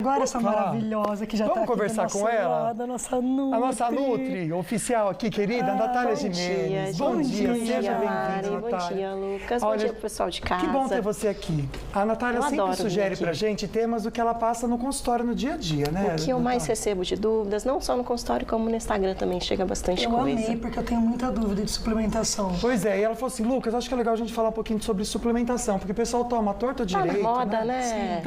Agora essa maravilhosa que já está aqui. Vamos conversar com ela? A nossa Nutri. A nossa Nutri oficial aqui, querida, Natália Gimenez. Bom dia, seja bem-vinda, Natália. Bom dia, Lucas. Bom dia pro pessoal de casa. Que bom ter você aqui. A Natália sempre sugere pra gente temas do que ela passa no consultório no dia a dia, né? O que eu mais recebo de dúvidas, não só no consultório, como no Instagram também chega bastante coisa. Eu amei, porque eu tenho muita dúvida de suplementação. Pois é, e ela falou assim, Lucas, acho que é legal a gente falar um pouquinho sobre suplementação, porque o pessoal toma torta direito, na moda, né?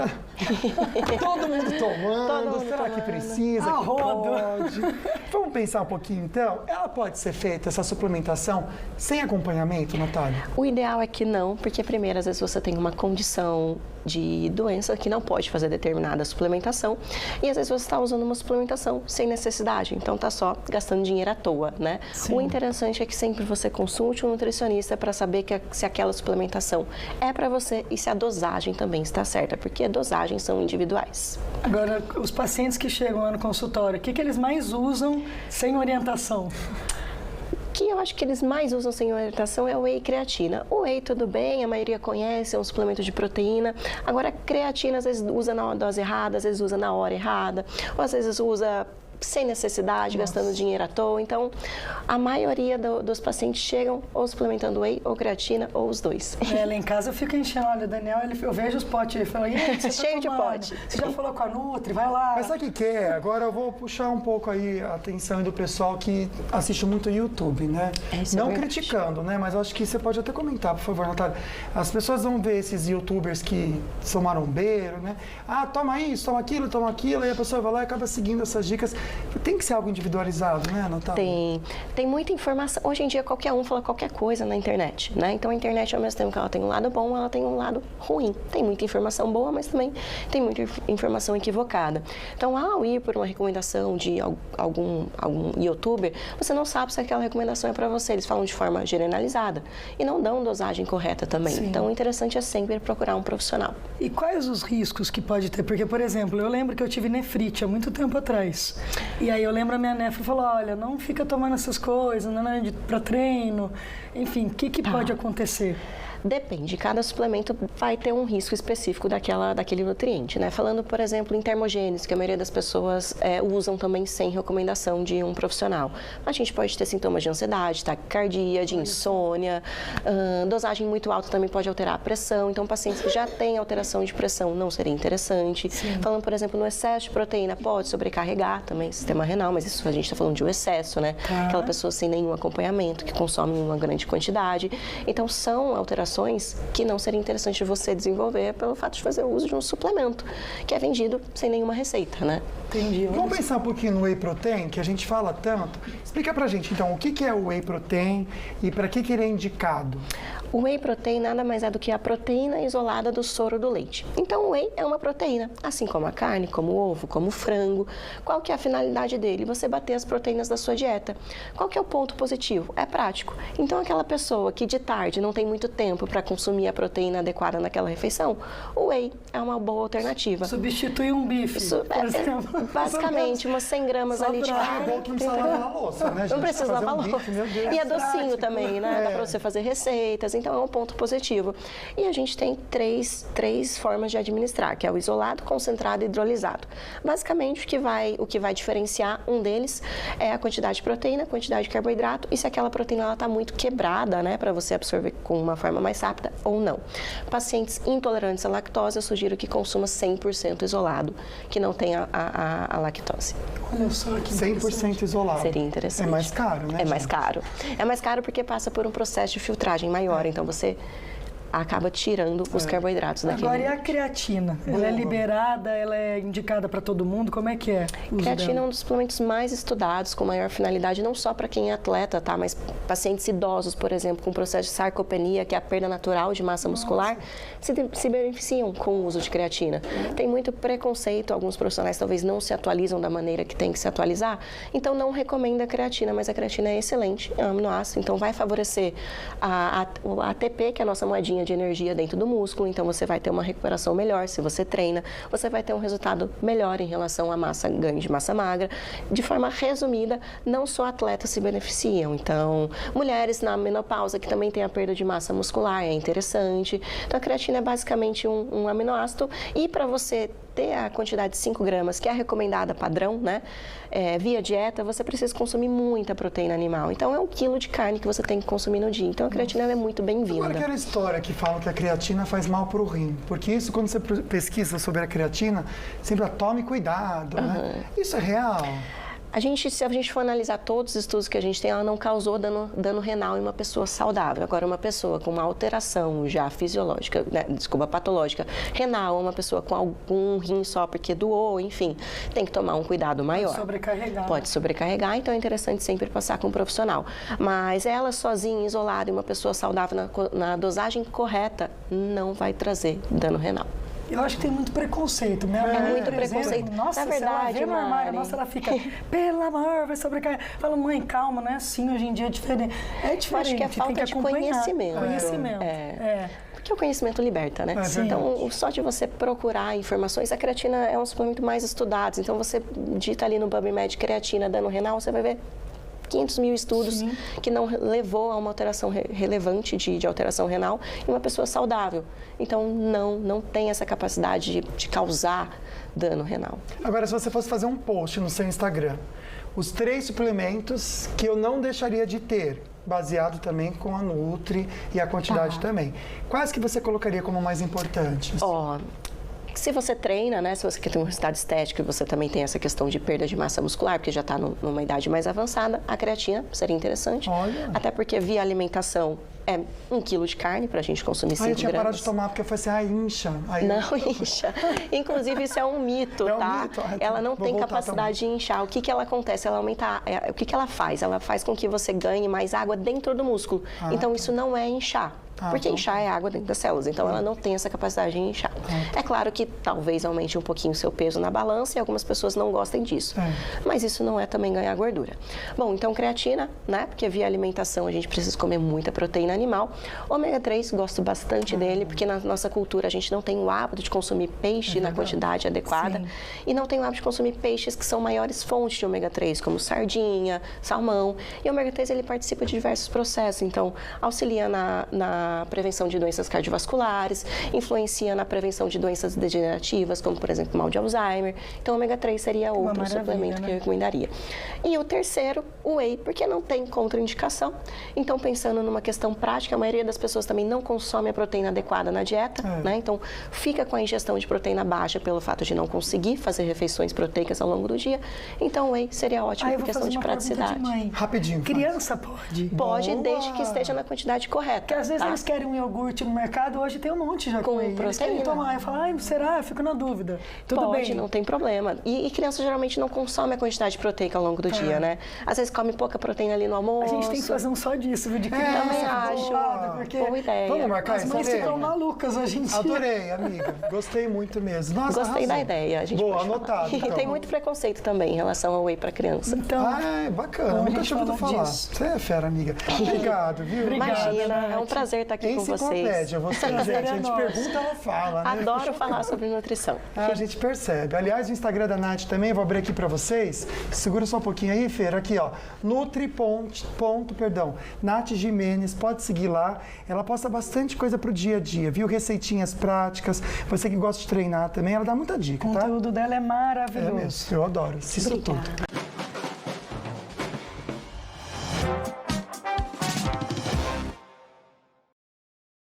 Todo mundo tomando. Será que precisa, que pode? Vamos pensar um pouquinho, então? Ela pode ser feita, essa suplementação, sem acompanhamento, Natália? O ideal é que não, porque primeiro, às vezes você tem uma condição de doença que não pode fazer determinada suplementação e às vezes você está usando uma suplementação sem necessidade, então tá só gastando dinheiro à toa, né? Sim. O interessante é que sempre você consulte um nutricionista para saber se aquela suplementação é para você e se a dosagem também está certa, porque dosagens são individuais. Agora, os pacientes que chegam lá no consultório, o que eles mais usam sem orientação? O que eu acho que eles mais usam sem orientação é o whey e creatina. O whey, tudo bem, a maioria conhece, é um suplemento de proteína. Agora, a creatina, às vezes, usa na dose errada, às vezes usa na hora errada, ou às vezes usa sem necessidade, gastando dinheiro à toa. Então, a maioria dos pacientes chegam ou suplementando whey, ou creatina, ou os dois. Lá em casa eu fico enchendo, olha, o Daniel, eu vejo os potes, ele fala, cheio de pote. Você já falou com a Nutri, vai lá. Mas sabe o que é? Agora eu vou puxar um pouco aí a atenção do pessoal que assiste muito o YouTube, né? Não criticando, né? Mas acho que você pode até comentar, por favor, Natália. As pessoas vão ver esses YouTubers que são marombeiros, né? Ah, toma isso, toma aquilo, aí a pessoa vai lá e acaba seguindo essas dicas. Tem que ser algo individualizado, né, Natália? Tem muita informação. Hoje em dia, qualquer um fala qualquer coisa na internet, né? Então, a internet, ao mesmo tempo que ela tem um lado bom, ela tem um lado ruim. Tem muita informação boa, mas também tem muita informação equivocada. Então, ao ir por uma recomendação de algum youtuber, você não sabe se aquela recomendação é para você. Eles falam de forma generalizada e não dão dosagem correta também. Sim. Então, o interessante é sempre procurar um profissional. E quais os riscos que pode ter? Porque, por exemplo, eu lembro que eu tive nefrite há muito tempo atrás. E aí eu lembro a minha nefra falou, olha, não fica tomando essas coisas, não é para treino. Enfim, o que pode acontecer? Depende, cada suplemento vai ter um risco específico daquele nutriente, né? Falando, por exemplo, em termogênios, que a maioria das pessoas usam também sem recomendação de um profissional. A gente pode ter sintomas de ansiedade, taquicardia, de insônia, dosagem muito alta também pode alterar a pressão, então pacientes que já têm alteração de pressão não seria interessante. Sim. Falando, por exemplo, no excesso de proteína, pode sobrecarregar também o sistema renal, mas isso a gente está falando de um excesso, né? Aquela pessoa sem nenhum acompanhamento, que consome uma grande quantidade. Então, são alterações que não seria interessante você desenvolver pelo fato de fazer uso de um suplemento, que é vendido sem nenhuma receita, né? Entendi. Vamos pensar um pouquinho no whey protein, que a gente fala tanto. Explica pra gente, então, o que é o whey protein e para que ele é indicado? O whey protein nada mais é do que a proteína isolada do soro do leite. Então, o whey é uma proteína, assim como a carne, como o ovo, como o frango. Qual que é a finalidade dele? Você bater as proteínas da sua dieta. Qual que é o ponto positivo? É prático. Então, aquela pessoa que de tarde não tem muito tempo para consumir a proteína adequada naquela refeição, o whey é uma boa alternativa. Substitui um bife, por exemplo. Basicamente, umas 100 gramas ali de carne. É bom que não precisa lavar a louça, né, gente? Não precisa lavar a louça. E é docinho também, né? Dá para você fazer receitas. Então, é um ponto positivo. E a gente tem três formas de administrar, que é o isolado, concentrado e hidrolisado. Basicamente, o que vai diferenciar um deles é a quantidade de proteína, a quantidade de carboidrato e se aquela proteína está muito quebrada, né, para você absorver com uma forma mais rápida ou não. Pacientes intolerantes à lactose, eu sugiro que consuma 100% isolado, que não tenha a lactose. Olha só que 100% isolado. Seria interessante. É mais caro, né? É mais caro. É mais caro porque passa por um processo de filtragem maior, então você acaba tirando os carboidratos daquele. Agora, e a creatina? Ela é liberada, ela é indicada para todo mundo? Como é que é? Creatina é um dos suplementos mais estudados, com maior finalidade, não só para quem é atleta, tá? Mas pacientes idosos, por exemplo, com processo de sarcopenia, que é a perda natural de massa muscular, se beneficiam com o uso de creatina. Tem muito preconceito, alguns profissionais talvez não se atualizam da maneira que tem que se atualizar, então não recomenda a creatina, mas a creatina é excelente, é um aminoácido, então vai favorecer a ATP, que é a nossa moedinha de energia dentro do músculo, então você vai ter uma recuperação melhor se você treina, você vai ter um resultado melhor em relação à ganho de massa magra. De forma resumida, não só atletas se beneficiam, então mulheres na menopausa que também tem a perda de massa muscular é interessante. Então a creatina é basicamente um aminoácido e para você ter a quantidade de 5 gramas, que é a recomendada padrão, né? Via dieta, você precisa consumir muita proteína animal. Então, é 1 quilo de carne que você tem que consumir no dia. Então, a creatina é muito bem-vinda. Agora, aquela história que fala que a creatina faz mal para o rim. Porque isso, quando você pesquisa sobre a creatina, sempre tome cuidado, né? Isso é real? Se a gente for analisar todos os estudos que a gente tem, ela não causou dano renal em uma pessoa saudável. Agora, uma pessoa com uma alteração já fisiológica, patológica, renal, uma pessoa com algum rim só porque doou, enfim, tem que tomar um cuidado maior. Pode sobrecarregar. Pode sobrecarregar, então é interessante sempre passar com um profissional. Mas ela sozinha, isolada, e uma pessoa saudável na dosagem correta, não vai trazer dano renal. Eu acho que tem muito preconceito. Minha mãe, muito por exemplo, preconceito. Nossa, Na verdade, se ela vê no armário, nossa, ela fica, pelo amor, vai sobrecarregar. Fala, mãe, calma, não é assim, hoje em dia é diferente. É diferente, Eu acho que é falta tem que de conhecimento. Porque o conhecimento liberta, né? Então, só de você procurar informações, a creatina é um suplemento mais estudado. Então, você digita ali no PubMed creatina dano renal, você vai ver 500 mil estudos que não levou a uma alteração relevante de alteração renal em uma pessoa saudável. Então, não tem essa capacidade de causar dano renal. Agora, se você fosse fazer um post no seu Instagram, os 3 suplementos que eu não deixaria de ter, baseado também com a Nutri e a quantidade também, quais que você colocaria como mais importantes? Se você treina, né, se você quer ter um resultado estético e você também tem essa questão de perda de massa muscular, porque já está numa idade mais avançada, a creatina seria interessante. Olha. Até porque via alimentação é 1 quilo de carne para a gente consumir 5 Eu gramas. tinha parado de tomar porque eu falei assim, incha. Não incha. Inclusive, isso é um mito, tá? Ela não tem capacidade de inchar. O que ela acontece? Ela aumenta... O que ela faz? Ela faz com que você ganhe mais água dentro do músculo. Então, isso não é inchar. Porque inchar é água dentro das células, então ela não tem essa capacidade de inchar. É claro que talvez aumente um pouquinho o seu peso na balança e algumas pessoas não gostem disso. Mas isso não é também ganhar gordura. Bom, então creatina, né? Porque via alimentação a gente precisa comer muita proteína animal. Ômega 3, gosto bastante dele, porque na nossa cultura a gente não tem o hábito de consumir peixe na quantidade adequada. E não tem o hábito de consumir peixes que são maiores fontes de ômega 3, como sardinha, salmão. E o ômega 3 ele participa de diversos processos, então auxilia na prevenção de doenças cardiovasculares, influencia na prevenção de doenças degenerativas, como por exemplo mal de Alzheimer. Então, o ômega 3 seria outro suplemento que eu recomendaria. E o terceiro, o whey, porque não tem contraindicação. Então, pensando numa questão prática, a maioria das pessoas também não consome a proteína adequada na dieta, né? Então, fica com a ingestão de proteína baixa pelo fato de não conseguir fazer refeições proteicas ao longo do dia. Então, o whey seria ótimo por questão de praticidade. Rapidinho. Criança pode? Pode, desde que esteja na quantidade correta. Porque às vezes eles querem um iogurte no mercado, hoje tem um monte já com whey. Eles querem tomar. Eu falo, será? Eu fico na dúvida. Tudo bem. Não tem problema. E criança geralmente não consome a quantidade proteica ao longo do dia, né? Às vezes come pouca proteína ali no almoço. A gente tem que fazer um só disso, viu? De criança. Também acho. Porque boa ideia. Vamos marcar isso? As mães ficam malucas hoje em dia. Adorei, amiga. Gostei muito mesmo. Nossa, Gostei da ideia. A gente boa, anotado. Então. E tem muito preconceito também em relação ao whey para criança. Então, bacana. Nunca tinha ouvido falar. Você é fera, amiga. Obrigado, viu? Imagina, é um prazer estar aqui com vocês. Você, gente, a gente pergunta, ela fala, né? Adoro falar sobre nutrição. A gente percebe. Aliás, o Instagram da Nath também, vou abrir aqui para vocês. Segura só um pouquinho aí, Fer. Aqui, ó. Nath Gimenez, pode seguir lá. Ela posta bastante coisa pro dia a dia, viu? Receitinhas práticas. Você que gosta de treinar também, ela dá muita dica, tá? O conteúdo dela é maravilhoso. É mesmo, eu adoro. Assisto tudo.